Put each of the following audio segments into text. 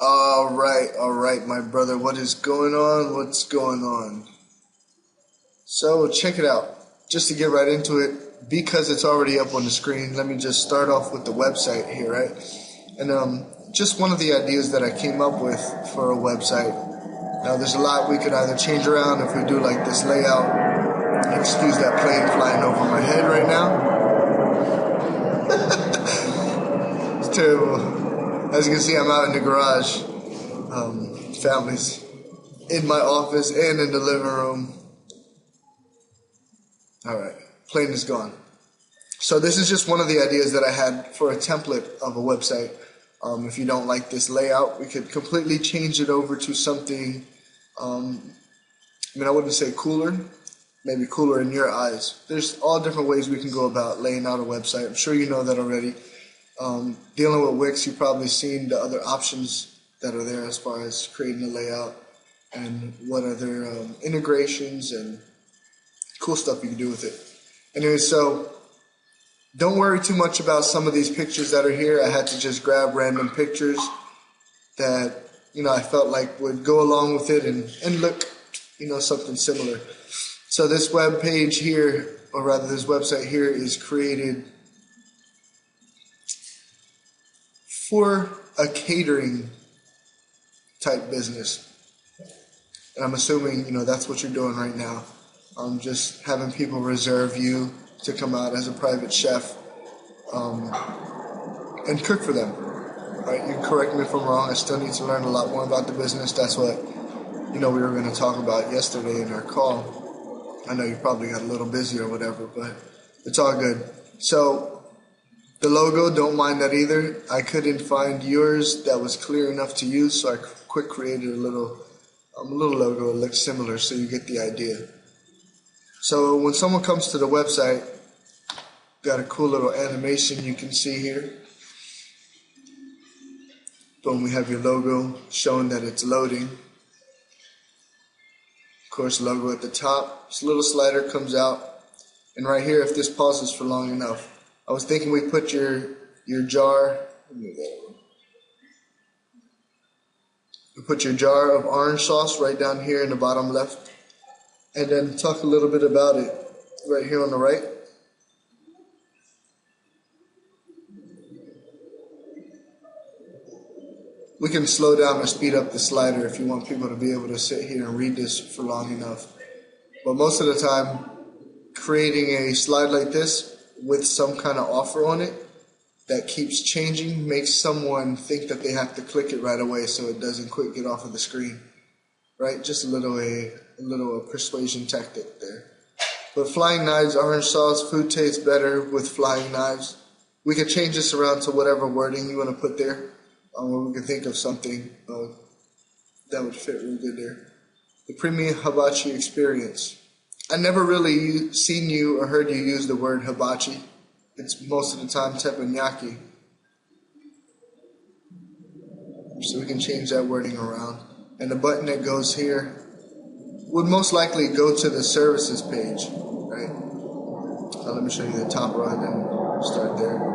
All right, my brother. What is going on? What's going on? So, check it out. Just to get right into it, because it's already up on the screen, let me just start off with the website here, right? And just one of the ideas that I came up with for a website. Now, there's a lot we could either change around if we do like this layout. Excuse that plane flying over my head right now. It's terrible. As you can see, I'm out in the garage. Family's in my office and in the living room. All right, plane is gone. So this is just one of the ideas that I had for a template of a website. If you don't like this layout, we could completely change it over to something, I wouldn't say cooler, maybe cooler in your eyes. There's all different ways we can go about laying out a website. I'm sure you know that already. Dealing with Wix, you've probably seen the other options that are there as far as creating a layout and what other integrations and cool stuff you can do with it. Anyway, so don't worry too much about some of these pictures that are here. I had to just grab random pictures that, I felt like would go along with it and look, something similar. So this web page here, or rather this website here, is created for a catering type business. And I'm assuming, that's what you're doing right now. Just having people reserve you to come out as a private chef and cook for them. Right? You can correct me if I'm wrong. I still need to learn a lot more about the business. That's what, we were going to talk about yesterday in our call. I know you probably got a little busy or whatever, but it's all good. So the logo, don't mind that either. I couldn't find yours that was clear enough to use, so I quick created a little logo that looks similar, so you get the idea. So when someone comes to the website, got a cool little animation you can see here. Boom, we have your logo showing that it's loading. Of course, logo at the top. This little slider comes out, and right here, if this pauses for long enough, I was thinking we put your jar. We put your jar of orange sauce right down here in the bottom left, and then talk a little bit about it right here on the right. We can slow down or speed up the slider if you want people to be able to sit here and read this for long enough. But most of the time, creating a slide like this with some kind of offer on it that keeps changing makes someone think that they have to click it right away so it doesn't quick get off of the screen. Right? Just a little persuasion tactic there. But flying knives, orange sauce, food tastes better with flying knives. We could change this around to whatever wording you want to put there. Where we can think of something that would fit really good there. The premium hibachi experience. I never really seen you or heard you use the word hibachi. It's most of the time teppanyaki. So we can change that wording around. And the button that goes here would most likely go to the services page, right? Let me show you the top right and start there.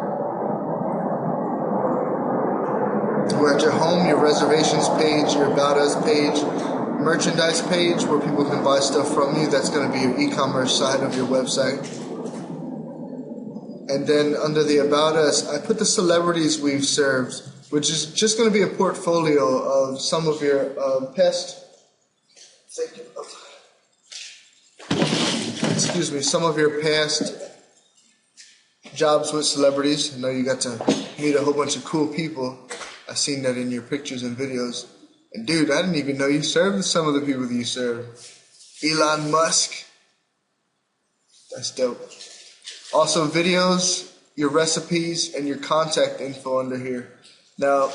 We're at your home, your reservations page, your About Us page, merchandise page where people can buy stuff from you. That's going to be your e-commerce side of your website. And then under the About Us, I put the celebrities we've served, which is just going to be a portfolio of some of your some of your past jobs with celebrities. I know you got to meet a whole bunch of cool people. I've seen that in your pictures and videos. And dude, I didn't even know you served some of the people that you served. Elon Musk. That's dope. Also videos, your recipes, and your contact info under here. Now,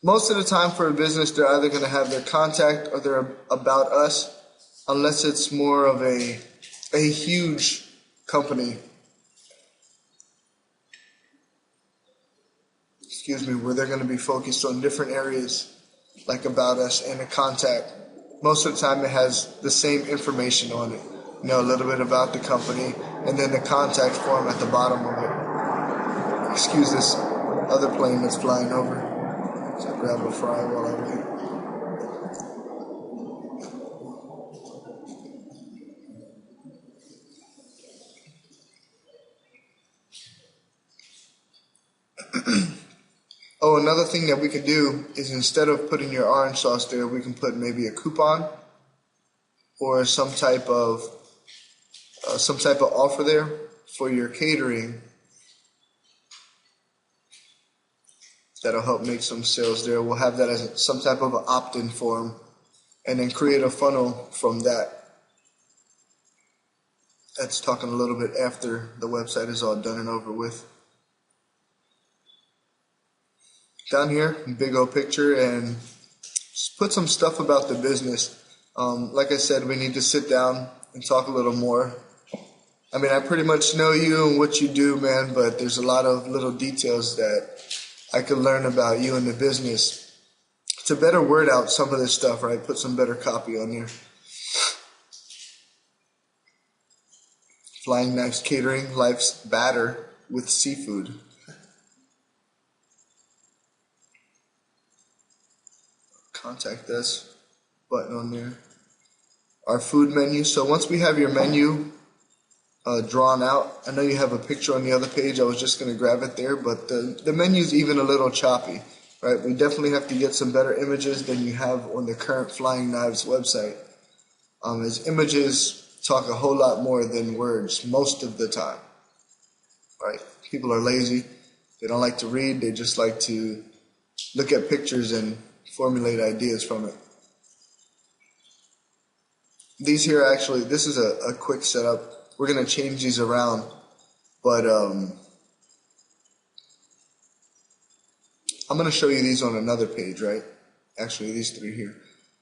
most of the time for a business, they're either going to have their contact or their About Us, unless it's more of a huge company. Where they're going to be focused on different areas like About Us and a contact. Most of the time it has the same information on it. A little bit about the company and then the contact form at the bottom of it. Excuse this other plane that's flying over. So grab a fry while I wait. Oh, another thing that we could do is instead of putting your orange sauce there, we can put maybe a coupon or some type of offer there for your catering that'll help make some sales there. We'll have that as some type of an opt-in form and then create a funnel from that. That's talking a little bit after the website is all done and over with. Down here, big old picture, and just put some stuff about the business. Like I said, we need to sit down and talk a little more. I mean, I pretty much know you and what you do, man, but there's a lot of little details that I could learn about you and the business to better word out some of this stuff, right? Put some better copy on here. Flying Knives Catering, life's batter with seafood. Contact us button on there. Our food menu. So once we have your menu drawn out, I know you have a picture on the other page. I was just going to grab it there, but the menu's even a little choppy, right? We definitely have to get some better images than you have on the current Flying Knives website. As images talk a whole lot more than words most of the time, right? People are lazy. They don't like to read. They just like to look at pictures and formulate ideas from it. These here actually, this is a quick setup. We're going to change these around, but I'm going to show you these on another page, right? Actually, these three here.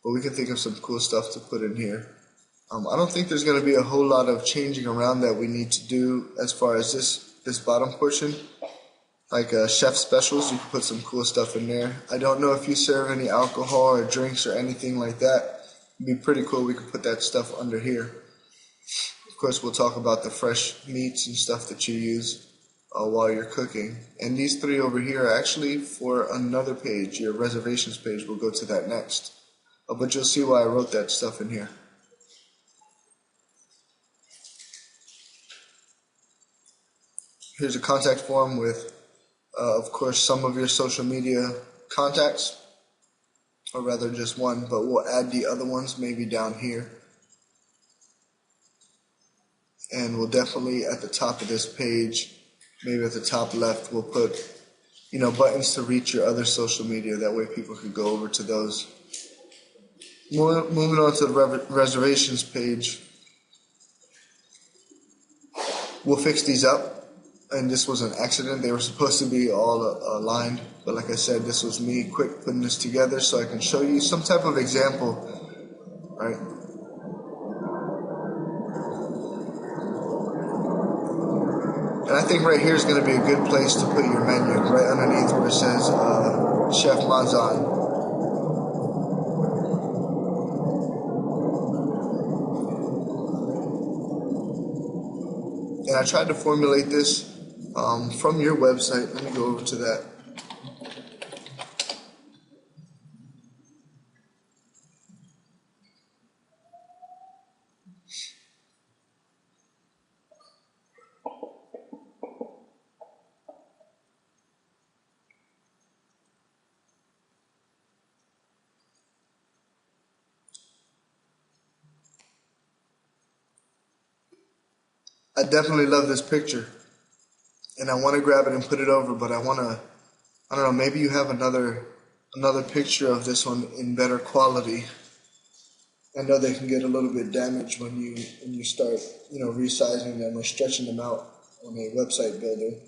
But we can think of some cool stuff to put in here. I don't think there's going to be a whole lot of changing around that we need to do as far as this bottom portion. Like chef specials, you can put some cool stuff in there. I don't know if you serve any alcohol or drinks or anything like that. It'd be pretty cool. We could put that stuff under here. Of course, we'll talk about the fresh meats and stuff that you use while you're cooking. And these three over here are actually for another page. Your reservations page, we'll go to that next. But you'll see why I wrote that stuff in here. Here's a contact form with, of course, some of your social media contacts, or rather just one, but we'll add the other ones maybe down here. And we'll definitely at the top of this page, maybe at the top left, we'll put, buttons to reach your other social media. That way people can go over to those. Moving on to the reservations page, we'll fix these up. And this was an accident. They were supposed to be all aligned, but like I said, this was me quick putting this together so I can show you some type of example, right? And I think right here is going to be a good place to put your menu, right underneath where it says Chef Manzan. And I tried to formulate this from your website. Let me go over to that. I definitely love this picture, and I want to grab it and put it over, but I don't know, maybe you have another picture of this one in better quality. I know they can get a little bit damaged when you start, resizing them or stretching them out on a website builder.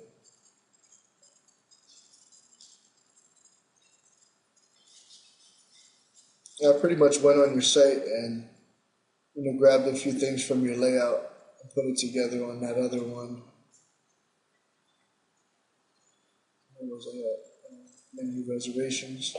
Yeah, I pretty much went on your site and grabbed a few things from your layout and put it together on that other one. What was that? Menu reservations.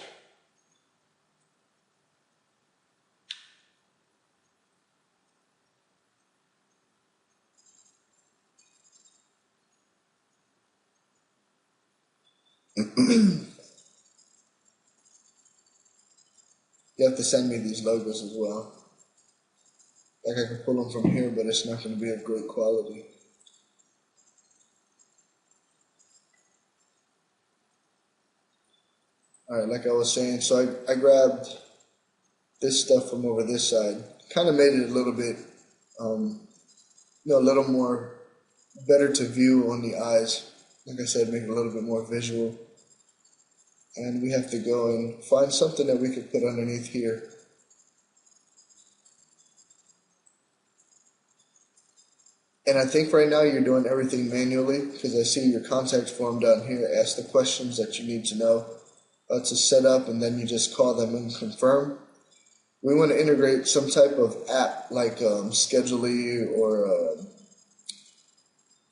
you have to send me these logos as well. Like I can pull them from here, but it's not going to be of great quality. Alright, like I was saying, so I grabbed this stuff from over this side. Kind of made it a little bit, a little more better to view on the eyes. Like I said, make it a little bit more visual. And we have to go and find something that we could put underneath here. And I think right now you're doing everything manually, because I see your contact form down here. Ask the questions that you need to know to set up, and then you just call them and confirm. We want to integrate some type of app like Schedule.ly or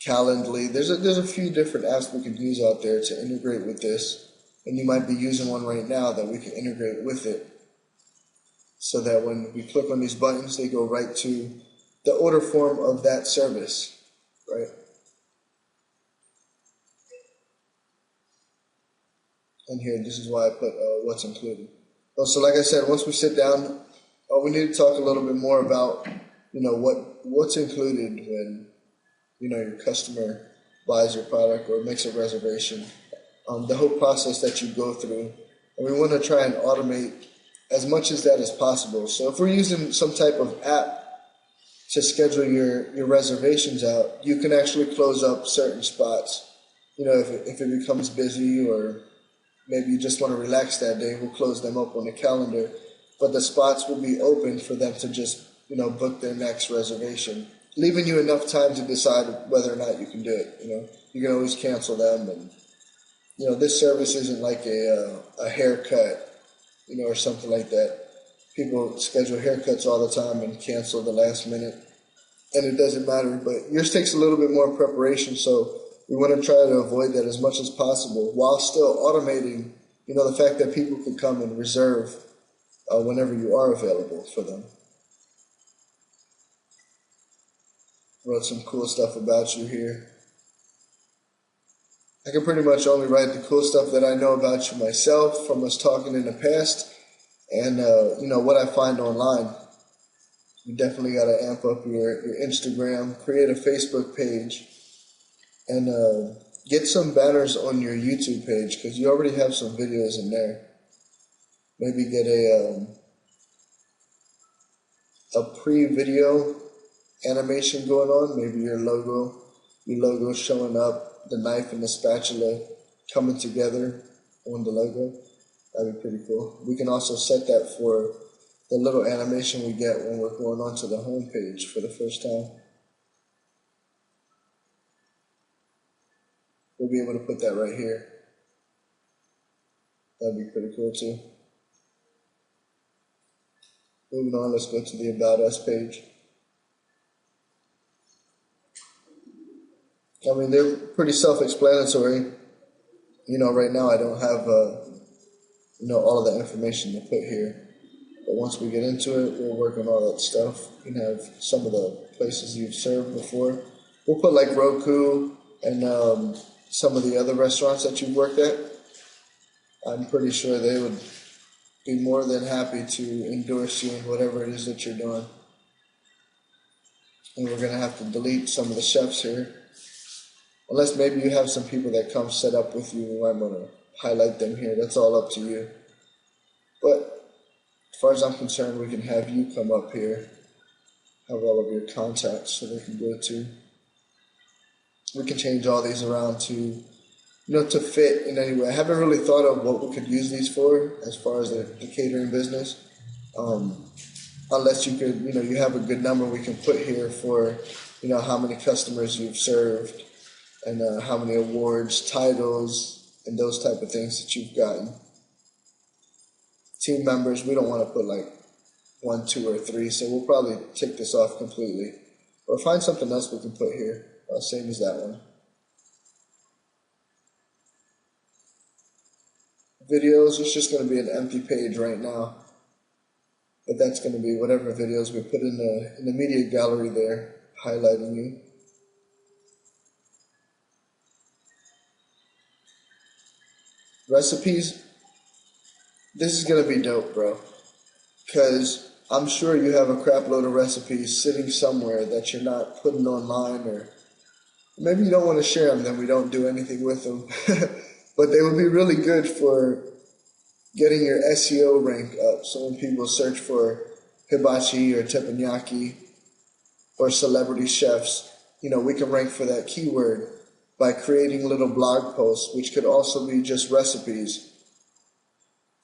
Calendly. There's a few different apps we could use out there to integrate with this, and you might be using one right now that we can integrate with it, so that when we click on these buttons, they go right to the order form of that service, right? And here, this is why I put what's included. So like I said, once we sit down, we need to talk a little bit more about, what's included when, your customer buys your product or makes a reservation. The whole process that you go through. And we want to try and automate as much as that as possible. So if we're using some type of app to schedule your reservations out, you can actually close up certain spots. If it becomes busy, or maybe you just want to relax that day, we'll close them up on the calendar. But the spots will be open for them to just, book their next reservation, leaving you enough time to decide whether or not you can do it. You can always cancel them. And, this service isn't like a haircut, or something like that. People schedule haircuts all the time and cancel the last minute, and it doesn't matter. But yours takes a little bit more preparation, so we want to try to avoid that as much as possible while still automating, the fact that people can come and reserve whenever you are available for them. Wrote some cool stuff about you here. I can pretty much only write the cool stuff that I know about you myself from us talking in the past, and what I find online. You definitely got to amp up your Instagram, create a Facebook page, and get some banners on your YouTube page, because you already have some videos in there. Maybe get a pre-video animation going on. Maybe your logo showing up, the knife and the spatula coming together on the logo. That'd be pretty cool. We can also set that for the little animation we get when we're going onto the home page for the first time. We'll be able to put that right here. That'd be pretty cool too. Moving on, let's go to the About Us page. I mean, they're pretty self-explanatory. Right now I don't have all of the information to put here. But once we get into it, we'll work on all that stuff. You can have some of the places you've served before. We'll put like Roku and some of the other restaurants that you've worked at. I'm pretty sure they would be more than happy to endorse you in whatever it is that you're doing. And we're going to have to delete some of the chefs here. Unless maybe you have some people that come set up with you, we might want to highlight them here. That's all up to you. But as far as I'm concerned, we can have you come up here, have all of your contacts so they can go to. We can change all these around to, to fit in any way. I haven't really thought of what we could use these for as far as the catering business. Unless you could, you have a good number we can put here for, how many customers you've served and how many awards, titles, and those type of things that you've gotten. Team members, we don't want to put like 1, 2, or 3, so we'll probably take this off completely. Or find something else we can put here, same as that one. Videos, it's just going to be an empty page right now. But that's going to be whatever videos we put in the media gallery there, highlighting you. Recipes, this is going to be dope, bro. because I'm sure you have a crap load of recipes sitting somewhere that you're not putting online, or maybe you don't want to share them, then we don't do anything with them. But they would be really good for getting your SEO rank up. So when people search for hibachi or teppanyaki or celebrity chefs, we can rank for that keyword by creating little blog posts, which could also be just recipes.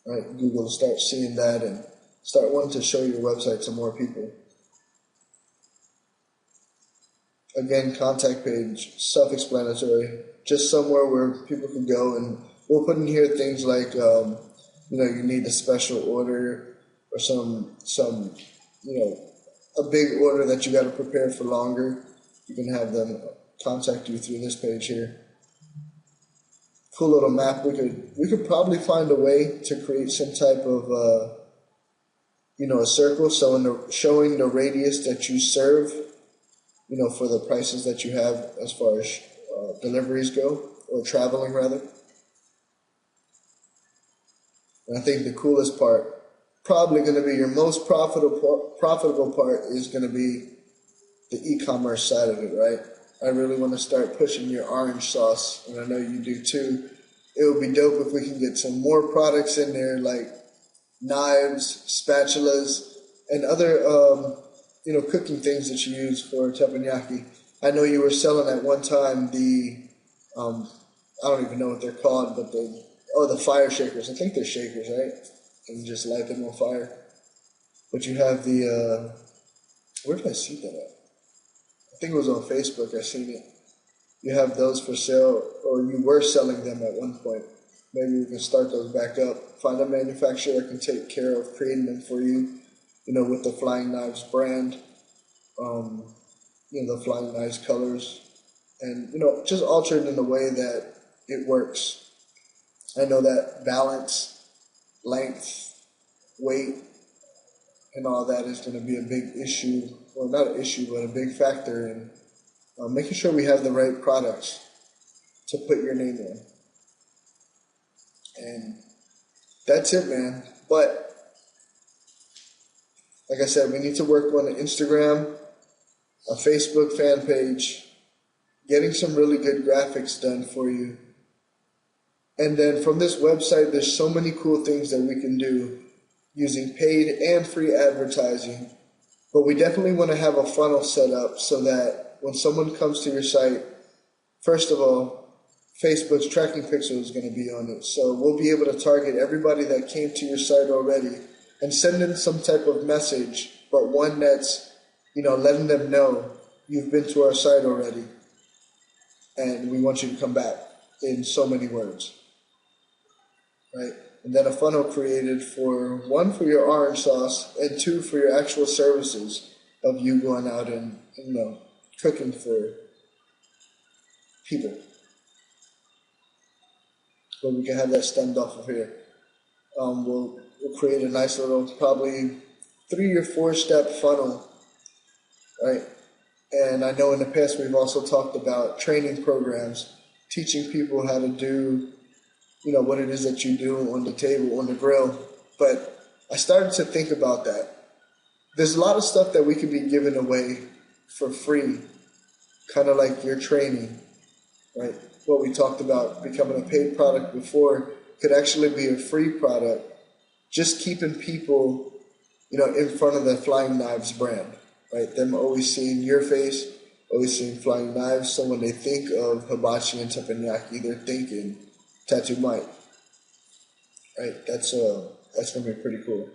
Right? Google will start seeing that and start wanting to show your website to more people. Again, contact page, self-explanatory, just somewhere where people can go, and we'll put in here things like, you need a special order or some, a big order that you got to prepare for longer. You can have them contact you through this page here. Cool little map. We could probably find a way to create some type of, a circle, so showing the radius that you serve, for the prices that you have as far as deliveries go, or traveling rather. And I think the coolest part, probably going to be your most profitable part, is going to be the e-commerce side of it, right? I really want to start pushing your orange sauce, and I know you do too. It would be dope if we can get some more products in there, like knives, spatulas, and other cooking things that you use for teppanyaki. I know you were selling at one time the I don't even know what they're called, but the fire shakers. I think they're shakers, right? And just light them on fire. But you have the where did I see that at? I think it was on Facebook. I seen it. You have those for sale, or you were selling them at one point. Maybe we can start those back up. Find a manufacturer that can take care of creating them for you, with the Flying Knives brand, the Flying Knives colors, and, just alter it in a way that it works. I know that balance, length, weight, and all that is going to be a big issue, well, not an issue, but a big factor in making sure we have the right products to put your name in. And that's it, man. But like I said, we need to work on an Instagram, a Facebook fan page, getting some really good graphics done for you. And then from this website, there's so many cool things that we can do using paid and free advertising. But we definitely want to have a funnel set up so that when someone comes to your site, first of all, Facebook's tracking pixel is going to be on it. So we'll be able to target everybody that came to your site already and send in some type of message, but one that's, letting them know you've been to our site already and we want you to come back in so many words, right? And then a funnel created for, one, for your orange sauce, and two, for your actual services of you going out and cooking for people. But we can have that stemmed off of here. We'll create a nice little, probably 3 or 4 step funnel, right? And I know in the past we've also talked about training programs, teaching people how to do, what it is that you do on the table, on the grill. But I started to think about that. There's a lot of stuff that we could be giving away for free, kind of like your training, right? What we talked about becoming a paid product before could actually be a free product, just keeping people, in front of the Flying Knives brand, right? Them always seeing your face, always seeing Flying Knives. So when they think of hibachi and teppanyaki, they're thinking Tattoo Mike, right? That's going to be pretty cool.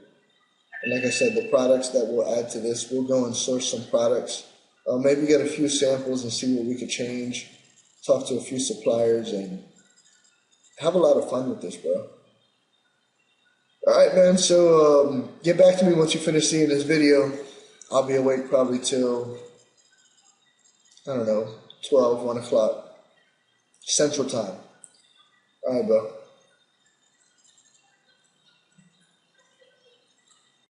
And like I said, the products that we'll add to this, we'll go and source some products, maybe get a few samples and see what we could change, talk to a few suppliers, and have a lot of fun with this, bro. All right, man, so get back to me once you finish seeing this video. I'll be awake probably till, 12, 1 o'clock Central Time. All right, bro.